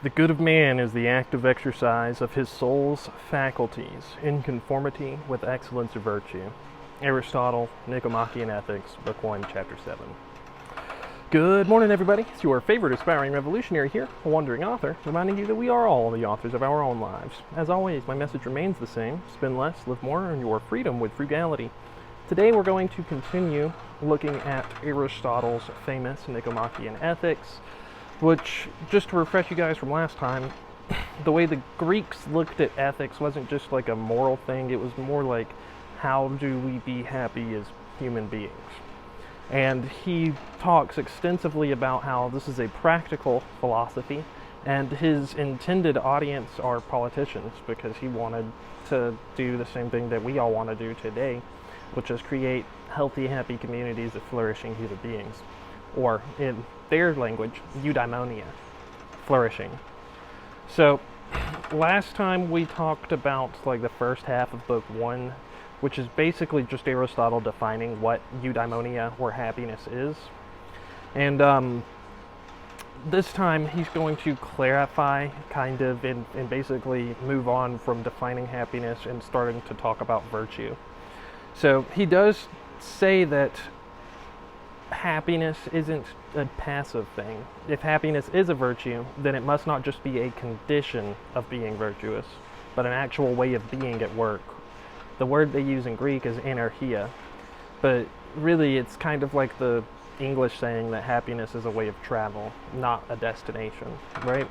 The good of man is the active exercise of his soul's faculties in conformity with excellence of virtue. Aristotle, Nichomachean Ethics, Book 1, Chapter 7. Good morning, everybody. It's your favorite aspiring revolutionary here, a wandering author, reminding you that we are all the authors of our own lives. As always, my message remains the same: spend less, live more, earn your freedom with frugality. Today we're going to continue looking at Aristotle's famous Nichomachean Ethics, which, just to refresh you guys from last time, the way the Greeks looked at ethics wasn't just like a moral thing, it was more like, how do we be happy as human beings? And he talks extensively about how this is a practical philosophy, and his intended audience are politicians, because he wanted to do the same thing that we all want to do today, which is create healthy, happy communities of flourishing human beings. Or, in their language, eudaimonia, flourishing. So, last time we talked about like the first half of Book 1, which is basically just Aristotle defining what eudaimonia, or happiness, is. And this time he's going to clarify, kind of, and basically move on from defining happiness and starting to talk about virtue. So he does say that happiness isn't a passive thing. If happiness is a virtue, then it must not just be a condition of being virtuous, but an actual way of being at work. The word they use in Greek is anarchia, but really it's kind of like the English saying that happiness is a way of travel, not a destination, right?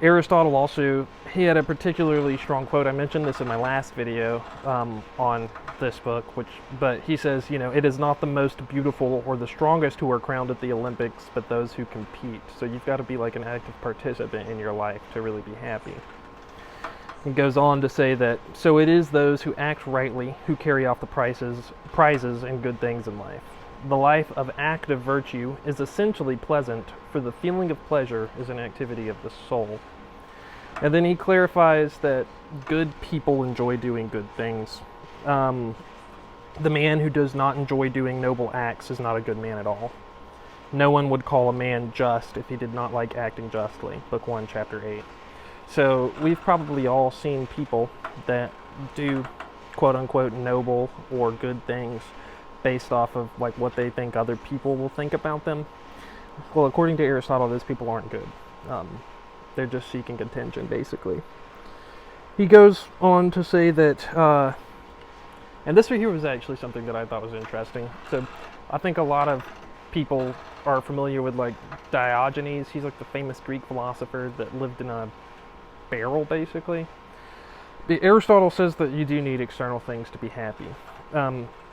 Aristotle also, he had a particularly strong quote. I mentioned this in my last video on this book, but he says, it is not the most beautiful or the strongest who are crowned at the Olympics, but those who compete. So you've got to be like an active participant in your life to really be happy. He goes on to say that, so it is those who act rightly who carry off the prizes and good things in life. The life of active virtue is essentially pleasant, for the feeling of pleasure is an activity of the soul. And then he clarifies that good people enjoy doing good things. The man who does not enjoy doing noble acts is not a good man at all. No one would call a man just if he did not like acting justly. Book 1, Chapter 8. So we've probably all seen people that do quote-unquote noble or good things based off of like what they think other people will think about them. Well, according to Aristotle, those people aren't good. They're just seeking attention, basically. He goes on to say that, and this right here was actually something that I thought was interesting. So I think a lot of people are familiar with like Diogenes. He's like the famous Greek philosopher that lived in a barrel, basically. Aristotle says that you do need external things to be happy,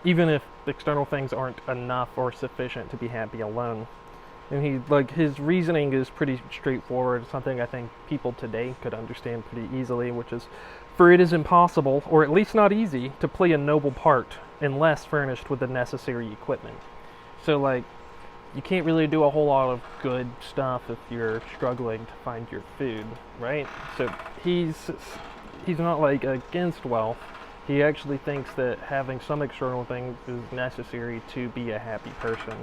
even if external things aren't enough or sufficient to be happy alone. And his reasoning is pretty straightforward, something I think people today could understand pretty easily, which is, for it is impossible, or at least not easy, to play a noble part unless furnished with the necessary equipment. So like, you can't really do a whole lot of good stuff if you're struggling to find your food, right? So he's not like against wealth. He actually thinks that having some external things is necessary to be a happy person.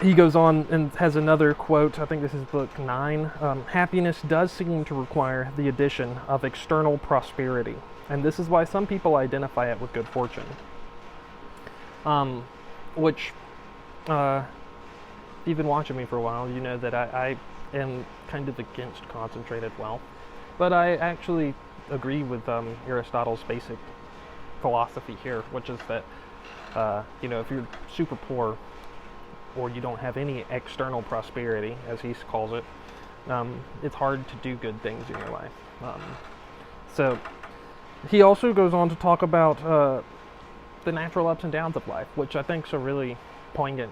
He goes on and has another quote. I think this is Book 9. Happiness does seem to require the addition of external prosperity, and this is why some people identify it with good fortune. Which, if you've been watching me for a while, you know that I am kind of against concentrated wealth. But I actually agree with Aristotle's basic philosophy here, which is that, if you're super poor, or you don't have any external prosperity, as he calls it, it's hard to do good things in your life. So he also goes on to talk about the natural ups and downs of life, which I think is a really poignant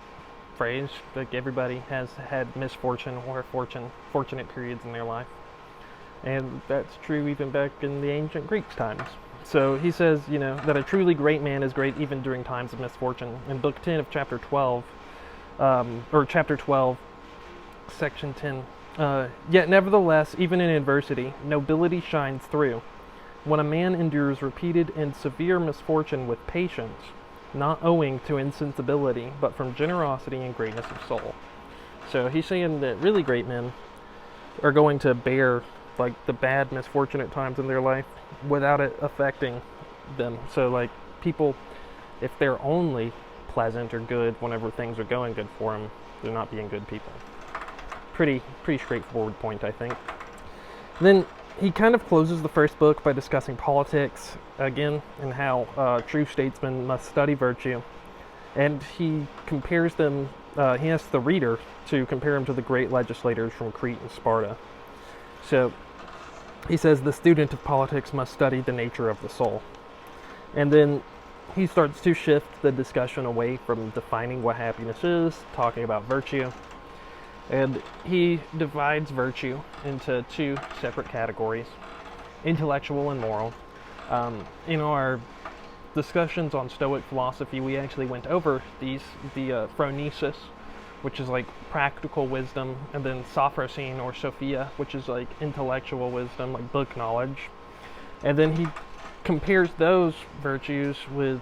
phrase. Like, everybody has had misfortune or fortunate periods in their life. And that's true even back in the ancient Greeks' times. So he says, that a truly great man is great even during times of misfortune. In Book 10 of Chapter 12, or Chapter 12, Section 10, yet nevertheless, even in adversity, nobility shines through. When a man endures repeated and severe misfortune with patience, not owing to insensibility, but from generosity and greatness of soul. So he's saying that really great men are going to bear like the bad misfortune at times in their life without it affecting them. So like people, if they're only pleasant or good whenever things are going good for them, they're not being good people. Pretty straightforward point, I think. Then he kind of closes the first book by discussing politics again and how true statesmen must study virtue. And he compares them, he asks the reader to compare him to the great legislators from Crete and Sparta. So he says the student of politics must study the nature of the soul. And then he starts to shift the discussion away from defining what happiness is, talking about virtue. And he divides virtue into two separate categories, intellectual and moral. In our discussions on Stoic philosophy, we actually went over the phronesis, which is like practical wisdom, and then sophrosine or sophia, which is like intellectual wisdom, like book knowledge. And then he compares those virtues with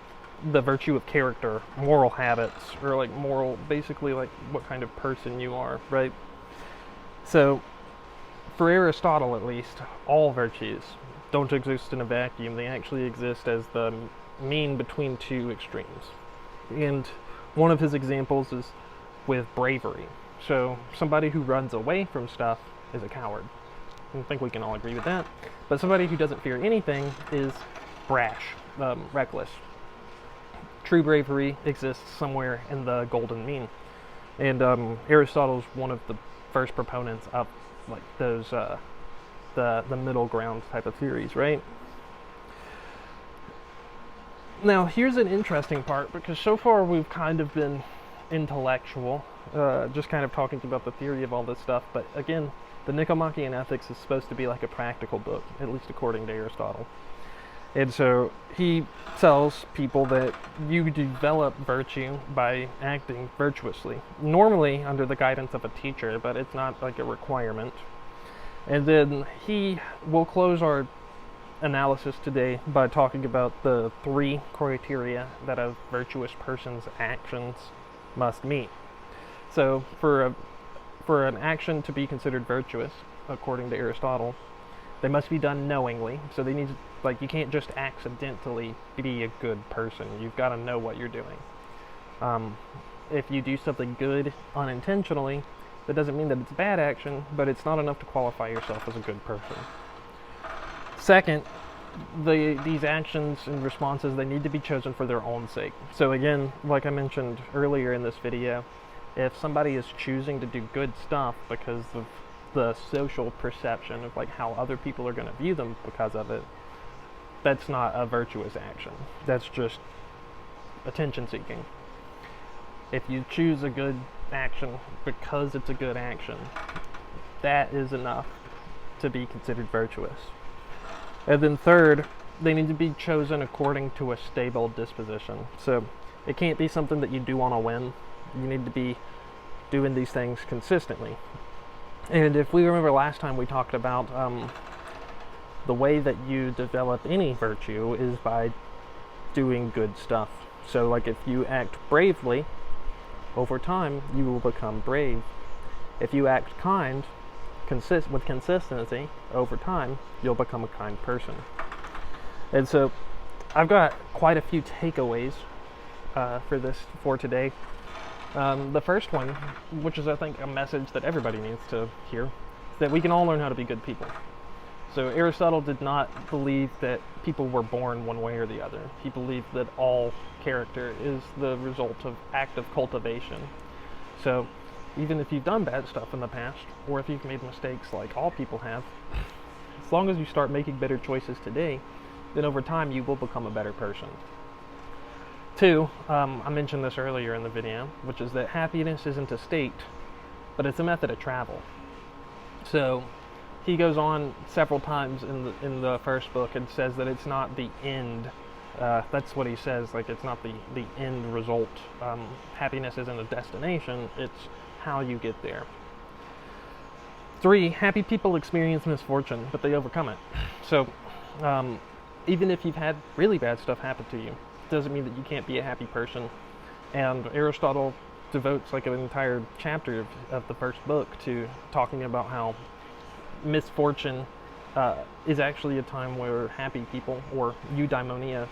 the virtue of character, moral habits, or like moral, basically like what kind of person you are, right? So for Aristotle at least, all virtues don't exist in a vacuum. They actually exist as the mean between two extremes. And one of his examples is with bravery. So somebody who runs away from stuff is a coward. I think we can all agree with that. But somebody who doesn't fear anything is brash, reckless. True bravery exists somewhere in the golden mean. And Aristotle's one of the first proponents of like those the middle ground type of theories, right? Now here's an interesting part, because so far we've kind of been intellectual, just kind of talking about the theory of all this stuff, but again, the Nichomachean Ethics is supposed to be like a practical book, at least according to Aristotle. And so he tells people that you develop virtue by acting virtuously, normally under the guidance of a teacher, but it's not like a requirement. And then he will close our analysis today by talking about the 3 criteria that a virtuous person's actions must meet. So for an action to be considered virtuous, according to Aristotle, they must be done knowingly. So they need to, like, you can't just accidentally be a good person. You've got to know what you're doing. If you do something good unintentionally, that doesn't mean that it's a bad action, but it's not enough to qualify yourself as a good person. Second, these actions and responses, they need to be chosen for their own sake. So again, like I mentioned earlier in this video, if somebody is choosing to do good stuff because of the social perception of like how other people are going to view them because of it, that's not a virtuous action. That's just attention seeking. If you choose a good action because it's a good action, that is enough to be considered virtuous. And then third, they need to be chosen according to a stable disposition. So it can't be something that you do on a whim. You need to be doing these things consistently. And if we remember last time, we talked about the way that you develop any virtue is by doing good stuff. So like if you act bravely, over time you will become brave. If you act kind, with consistency, over time you'll become a kind person. And so I've got quite a few takeaways for today. The first one, which is I think a message that everybody needs to hear, is that we can all learn how to be good people. So Aristotle did not believe that people were born one way or the other. He believed that all character is the result of active cultivation. So even if you've done bad stuff in the past, or if you've made mistakes like all people have, as long as you start making better choices today, then over time you will become a better person. 2, I mentioned this earlier in the video, which is that happiness isn't a state, but it's a method of travel. So he goes on several times in the first book and says that it's not the end. That's what he says, like it's not the end result. Happiness isn't a destination, it's how you get there. 3, happy people experience misfortune, but they overcome it. So even if you've had really bad stuff happen to you, doesn't mean that you can't be a happy person. And Aristotle devotes like an entire chapter of the first book to talking about how misfortune is actually a time where happy people, or eudaimonia,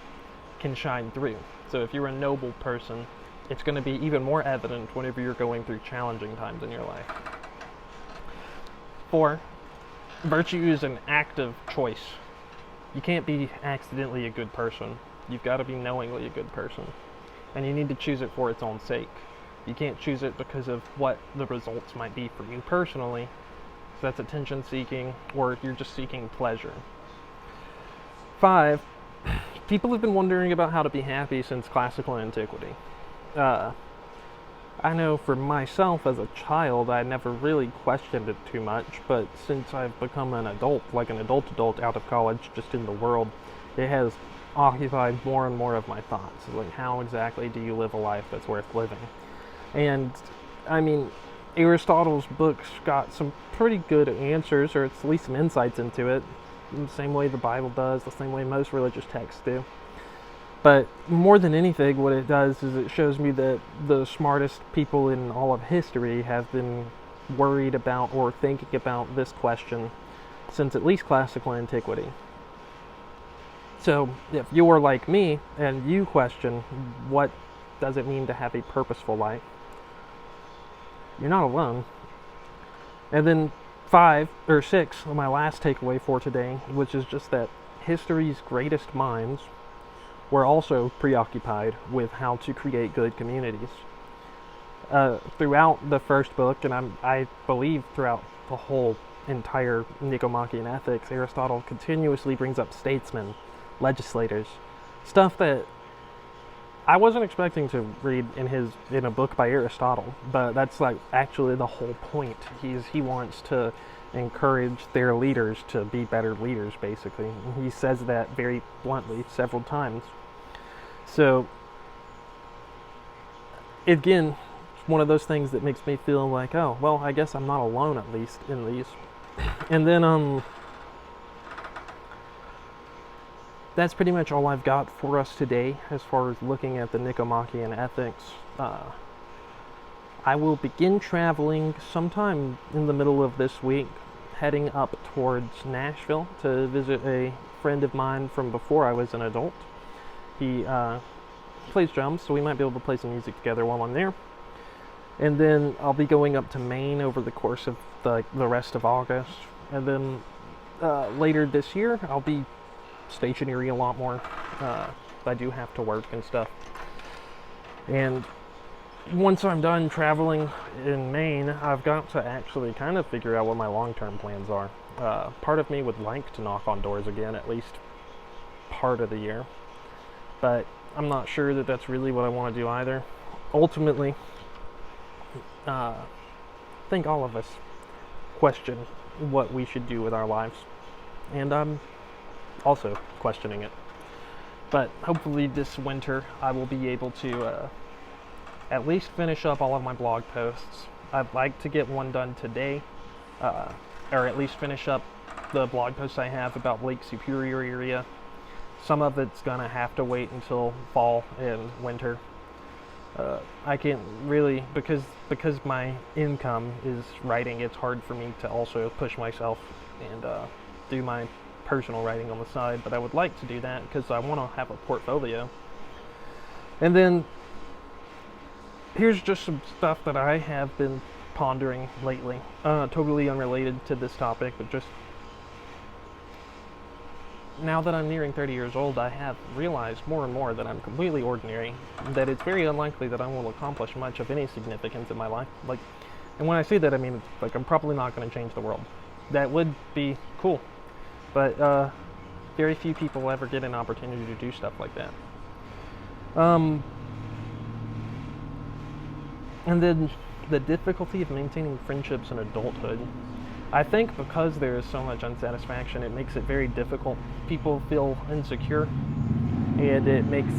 can shine through. So if you're a noble person, it's going to be even more evident whenever you're going through challenging times in your life. 4, virtue is an active choice. You can't be accidentally a good person. You've got to be knowingly a good person. And you need to choose it for its own sake. You can't choose it because of what the results might be for you personally. So that's attention seeking, or you're just seeking pleasure. 5, people have been wondering about how to be happy since classical antiquity. I know for myself as a child, I never really questioned it too much, but since I've become an adult, like an adult out of college, just in the world, it has occupied more and more of my thoughts. Like, how exactly do you live a life that's worth living? And, I mean, Aristotle's books got some pretty good answers, or at least some insights into it, in the same way the Bible does, the same way most religious texts do. But more than anything, what it does is it shows me that the smartest people in all of history have been worried about or thinking about this question since at least classical antiquity. So if you're like me and you question what does it mean to have a purposeful life, you're not alone. And then 5 or 6, my last takeaway for today, which is just that history's greatest minds were also preoccupied with how to create good communities. Throughout the first book, and I believe throughout the whole entire Nichomachean ethics, Aristotle continuously brings up statesmen, legislators, stuff that I wasn't expecting to read in a book by Aristotle, but that's like actually the whole point. He wants to encourage their leaders to be better leaders, basically. He says that very bluntly several times. So again, it's one of those things that makes me feel like, oh, well, I guess I'm not alone, at least in these. And then that's pretty much all I've got for us today as far as looking at the Nichomachean ethics. I will begin traveling sometime in the middle of this week, heading up towards Nashville to visit a friend of mine from before I was an adult. He plays drums, so we might be able to play some music together while I'm there. And then I'll be going up to Maine over the course of the rest of August. And then later this year, I'll be stationary a lot more. I do have to work and stuff. And once I'm done traveling in Maine, I've got to actually kind of figure out what my long-term plans are. Part of me would like to knock on doors again, at least part of the year. But I'm not sure that that's really what I want to do either. Ultimately, I think all of us question what we should do with our lives. And I'm also questioning it. But hopefully this winter I will be able to at least finish up all of my blog posts. I'd like to get one done today, or at least finish up the blog posts I have about Lake Superior area. Some of it's gonna have to wait until fall and winter. I can't really, because my income is writing, it's hard for me to also push myself and do my personal writing on the side, but I would like to do that because I want to have a portfolio. And then here's just some stuff that I have been pondering lately, totally unrelated to this topic, but just now that I'm nearing 30 years old, I have realized more and more that I'm completely ordinary, that it's very unlikely that I will accomplish much of any significance in my life. And when I say that, I mean, I'm probably not going to change the world. That would be cool, but very few people ever get an opportunity to do stuff like that. And then the difficulty of maintaining friendships in adulthood. I think because there is so much unsatisfaction, it makes it very difficult. People feel insecure, and it makes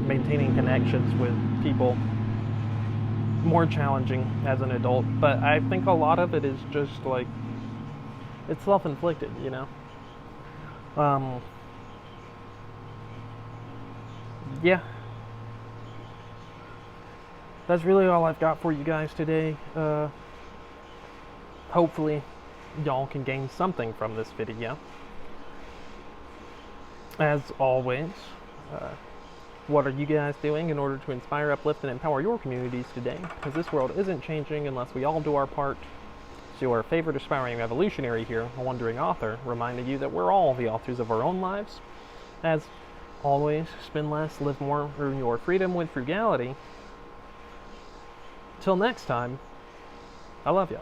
maintaining connections with people more challenging as an adult. But I think a lot of it is just it's self-inflicted, you know? Yeah. that's really all I've got for you guys today. Hopefully, y'all can gain something from this video. As always, what are you guys doing in order to inspire, uplift, and empower your communities today? Because this world isn't changing unless we all do our part. So your favorite aspiring revolutionary here, a wandering author, reminding you that we're all the authors of our own lives. As always, spend less, live more, earn your freedom with frugality. Till next time, I love y'all.